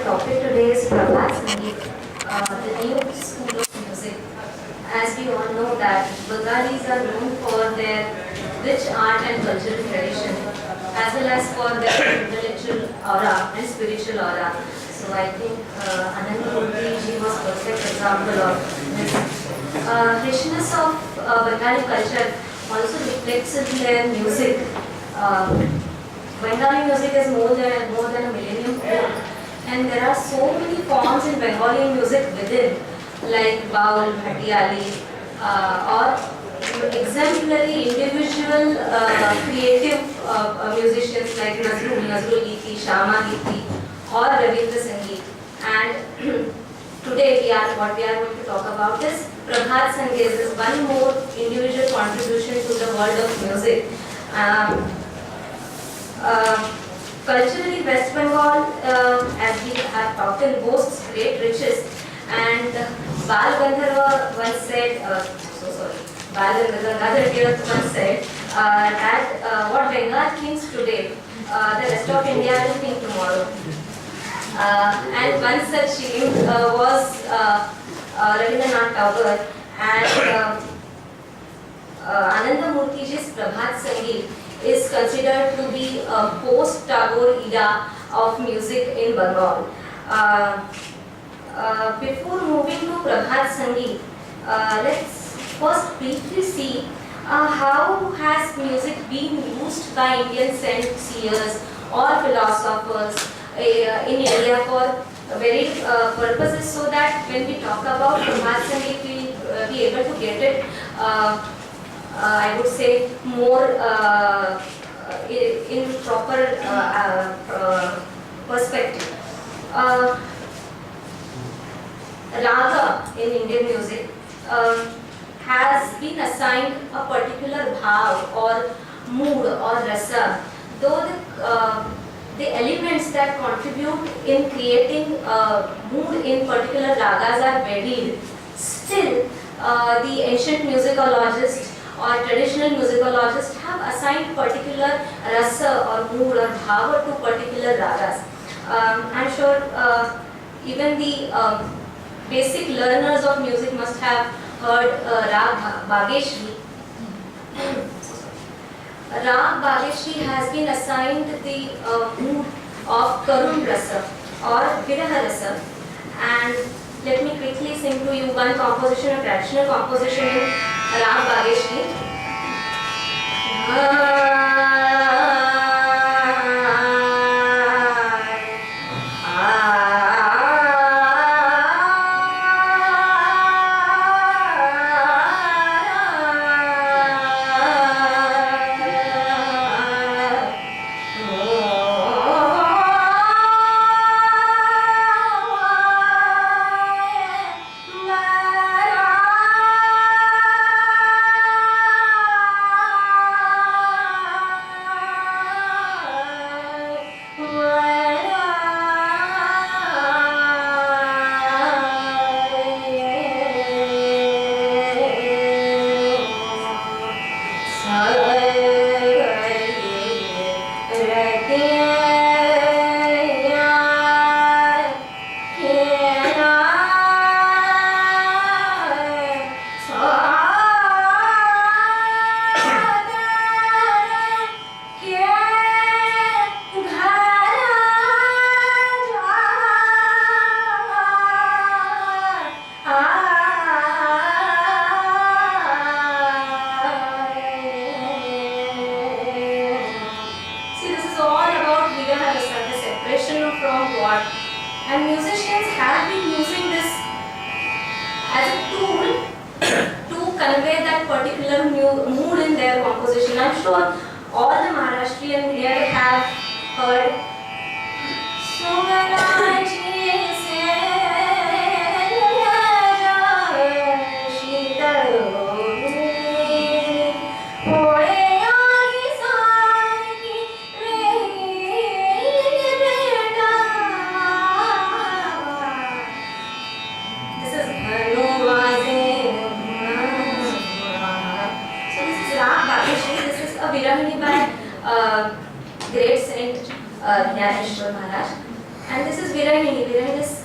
topic today is Prabhat Sangeet, the new school of music. As we all know that Bengalis are known for their rich art and cultural tradition, as well as for their intellectual aura and spiritual aura. So I think Anand Murthy ji was perfect example of this. Richness of Bengali culture also reflects in their music. Bengali music is more than a millennium old, and there are so many forms in Bengali music within, like Baul, Bhatiyali, or exemplary individual creative musicians like Nazrul Giti, Shama Giti, or Ravindra Sangeet. And today what we are going to talk about is Prabhat Sangeet, is one more individual contribution to the world of music. Culturally, West Bengal, as we have talked, boasts great riches, and Bal Gandharva once said, Bal Gandharva once said that what Bengal thinks today, the rest of India will think tomorrow. And one such was Rabindranath Tagore, and Ananda Murthyji's Prabhat Sangeet is considered to be a post-Tagore era of music in Bengal. Before moving to Prabhat Sangeet, let's first briefly see how has music been used by Indian seers or philosophers in India for very purposes, so that when we talk about Prabhat Sangeet, we will be able to get it I would say more in proper perspective. Raga in Indian music has been assigned a particular bhav or mood or rasa, though the elements that contribute in creating mood in particular ragas are varied. Still, the ancient musicologists or traditional musicologists have assigned particular rasa or mood or bhava to particular ragas. I'm sure even the basic learners of music must have heard Rag Bhageshri. Rag Bhageshri has been assigned the mood of Karun rasa or Viraha rasa, and let me quickly sing to you one composition, a traditional composition in Rag Bhageshri. And musicians have been using this as a tool to convey that particular mood in their composition. I'm sure all the Maharashtrian here have heard Viramini by great saint Jnaneshwar Maharaj. And this is Virahini. Virahini is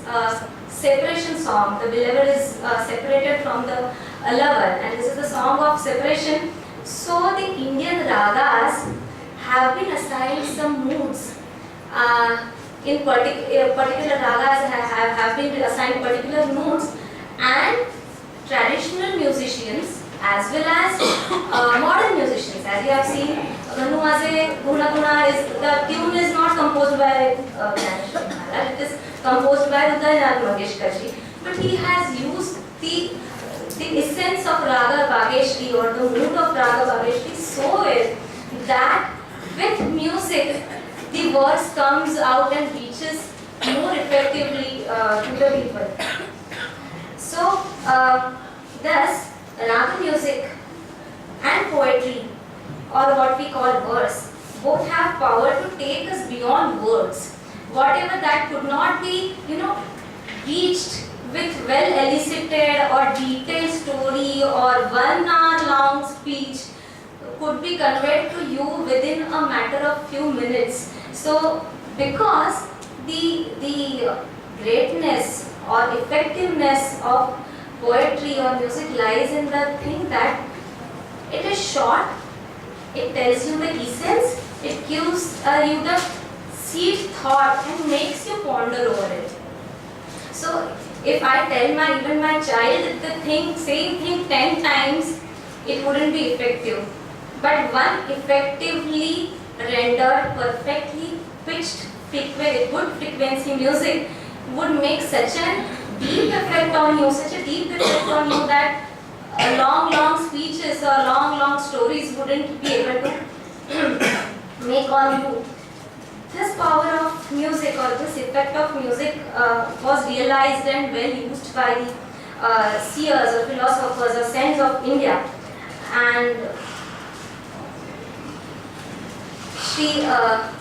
separation song. The beloved is separated from the lover, and this is the song of separation. So the Indian ragas have been assigned some moods. Particular ragas have been assigned particular moods, and traditional musicians as well as modern musicians. As you have seen, Ganuwaze Guna Guna is the tune is not composed by Gyaneshwar Maharaj. It is composed by Hridaynath Mangeshkar ji, but he has used the essence of Raga Bageshri or the mood of Raga Bageshri so well that with music the verse comes out and reaches more effectively to the people. So, thus, raga music and poetry, or what we call verse, both have power to take us beyond words. Whatever that could not be, reached with well elicited or detailed story or 1 hour long speech could be conveyed to you within a matter of few minutes. So, because the greatness or effectiveness of poetry or music lies in the thing that it is short, it tells you the essence, it gives you the seed thought and makes you ponder over it. So if I tell even my child the same thing 10 times, it wouldn't be effective. But one effectively rendered, perfectly pitched, good frequency music would make such a deep effect on you, that long speeches or long stories wouldn't be able to make on you. This power of music or this effect of music was realized and well used by the seers or philosophers or saints of India. And Shri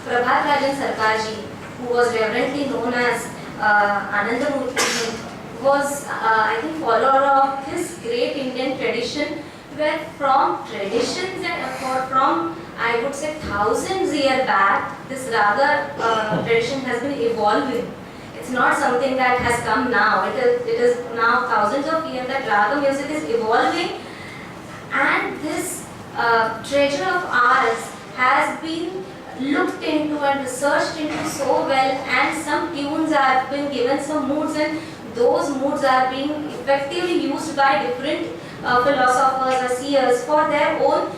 Prabhat Rajan Sarkarji, who was reverently known as Anandamurti, was I think follower of this great Indian tradition, where from traditions and from I would say thousands years back, this raga tradition has been evolving. It's not something that has come now. It is now thousands of years that raga music is evolving, and this treasure of ours has been looked into and researched into so well, and some tunes have been given some moods, and those moods are being effectively used by different philosophers or seers for their own,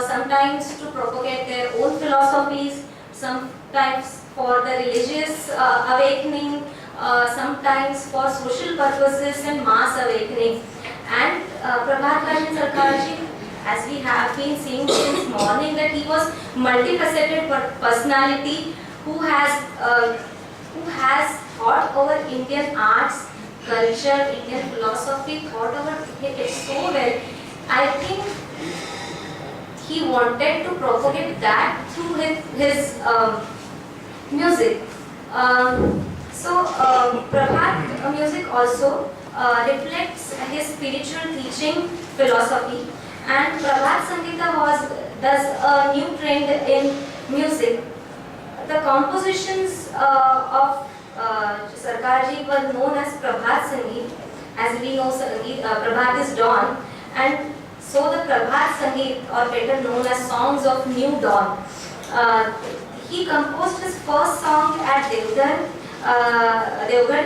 sometimes to propagate their own philosophies, sometimes for the religious awakening, sometimes for social purposes and mass awakening. And Prabhat Rajan Sarkarji, as we have been seeing since morning, that he was multifaceted personality who has thought over Indian arts, culture, Indian philosophy, thought over it so well. I think he wanted to propagate that through his music. Prabhat music also reflects his spiritual teaching philosophy. And Prabhat Sangita does a new trend in music. The compositions of Sarkarji were known as Prabhat Sangeet. As we know, Prabhat is dawn, and so the Prabhat Sangeet, or better known as Songs of New Dawn. He composed his first song at Devgarh,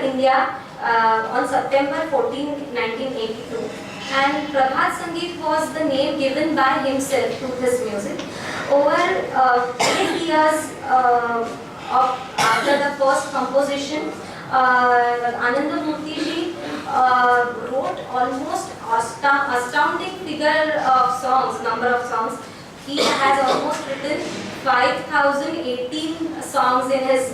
India on September 14, 1982. And Prabhat Sangeet was the name given by himself to this music. Over 8 years after the first composition, Anandamurti ji wrote almost astounding figure of songs, number of songs. He has almost written 5,018 songs in his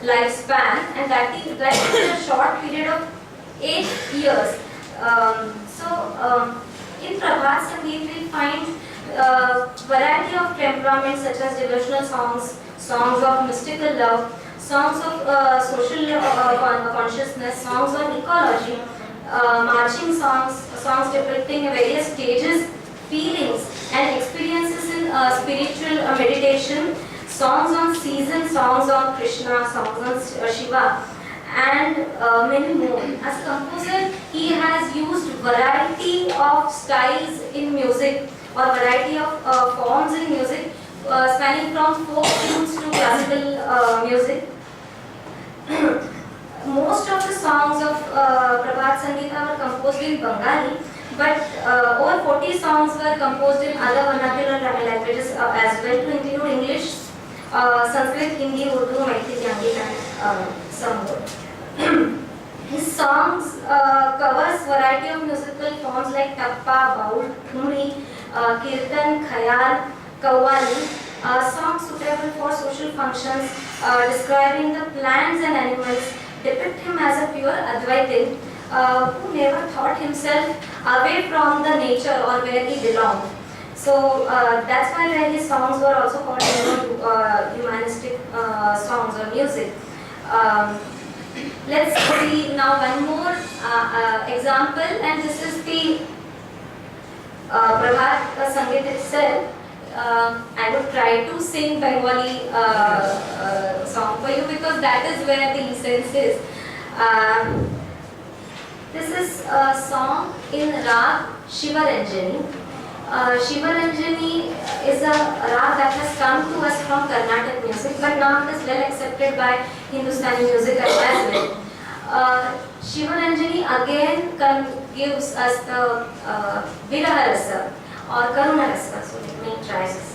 lifespan, and that is in a short period of 8 years. In Prabhat Sangeet we find variety of temperaments such as devotional songs, songs of mystical love, songs of social consciousness, songs on ecology, marching songs, songs depicting various stages, feelings and experiences in spiritual meditation, songs on season, songs on Krishna, songs on Shiva, and many more. As a composer, he has used variety of styles in music or variety of forms in music, spanning from folk tunes to classical music. Most of the songs of Prabhat Sangeeta were composed in Bengali, but over 40 songs were composed in other vernacular languages as well, to include English, Sanskrit, Hindi, Urdu, Maithili, Anglik, and some more. His songs covers variety of musical forms like tappa, baul, thumri, kirtan, khayal, kawali, songs suitable for social functions, describing the plants and animals, depict him as a pure Advaitin who never thought himself away from the nature or where he belonged. So that's why his songs were also called humanistic songs or music. Let's see now one more example, and this is the Prabhat Sangeet itself. I would try to sing Bengali song for you because that is where the essence is. This is a song in Rag Shivaranjani. Shivaranjani is a rag that has come to us from Carnatic music, but now it is well accepted by Hindustani music as well. Shivaranjani again gives us the Viraha Rasa or Karuna Rasa, so let me try this.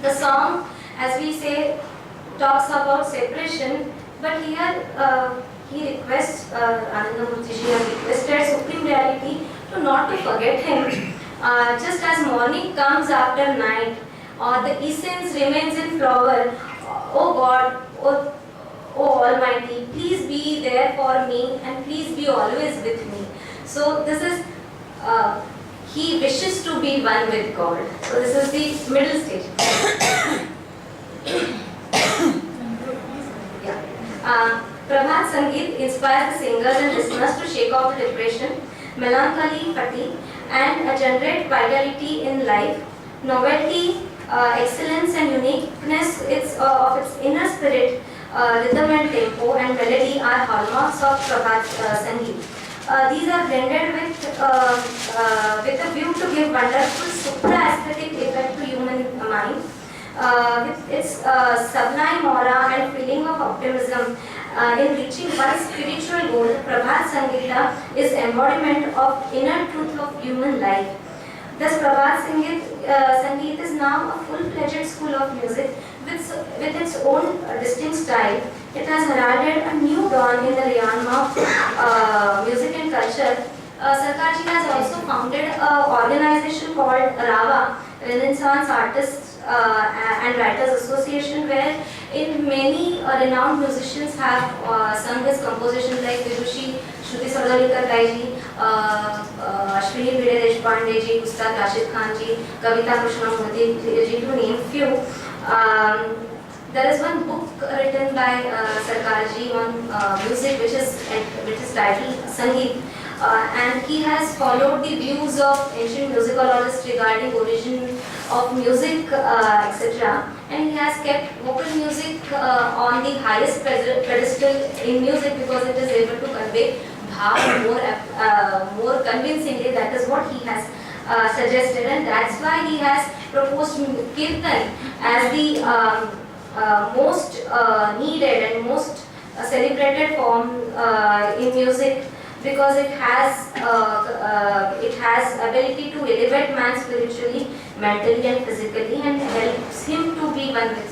The song, as we say, talks about separation, but here he requests, Anandamurthy ji has requested Supreme Reality to not to forget him. Just as morning comes after night, or the essence remains in flower, oh God, oh Almighty, please be there for me and please be always with me. So this is, he wishes to be one with God. So this is the middle stage. Yeah. Prabhat Sangeet inspires the singers and listeners to shake off the depression, melancholy, fatigue, and generate vitality in life. Novelty, excellence, and uniqueness of its inner spirit, rhythm and tempo, and melody are hallmarks of Prabhat Sangeet. These are blended with a view to give wonderful supra-aesthetic effect to human mind. With its sublime aura and feeling of optimism in reaching one spiritual goal, Prabhat Sangeeta is embodiment of inner truth of human life. Thus, Prabhat Sangeet is now a full-fledged school of music with its own distinct style. It has heralded a new dawn in the realm of music and culture. Sarkarji has also founded an organization called RAVA, Renaissance Artists and Writers Association, where in many renowned musicians have sung his compositions like Vidushi, Shruti Sardalikar ji, Ashwini Bhide Deshpande ji, Ustad Rashid Khan ji, Kavita Krishnamurthy ji, to name few. There is one book written by Sarkarji on music which is titled Sangeet. And he has followed the views of ancient musicologists regarding origin of music, etc. And he has kept vocal music on the highest pedestal in music because it is able to convey bhav more convincingly. That is what he has suggested, and that's why he has proposed Kirtan as the most needed and most celebrated form in music, because it has ability to elevate man spiritually, mentally and physically, and helps him to be one with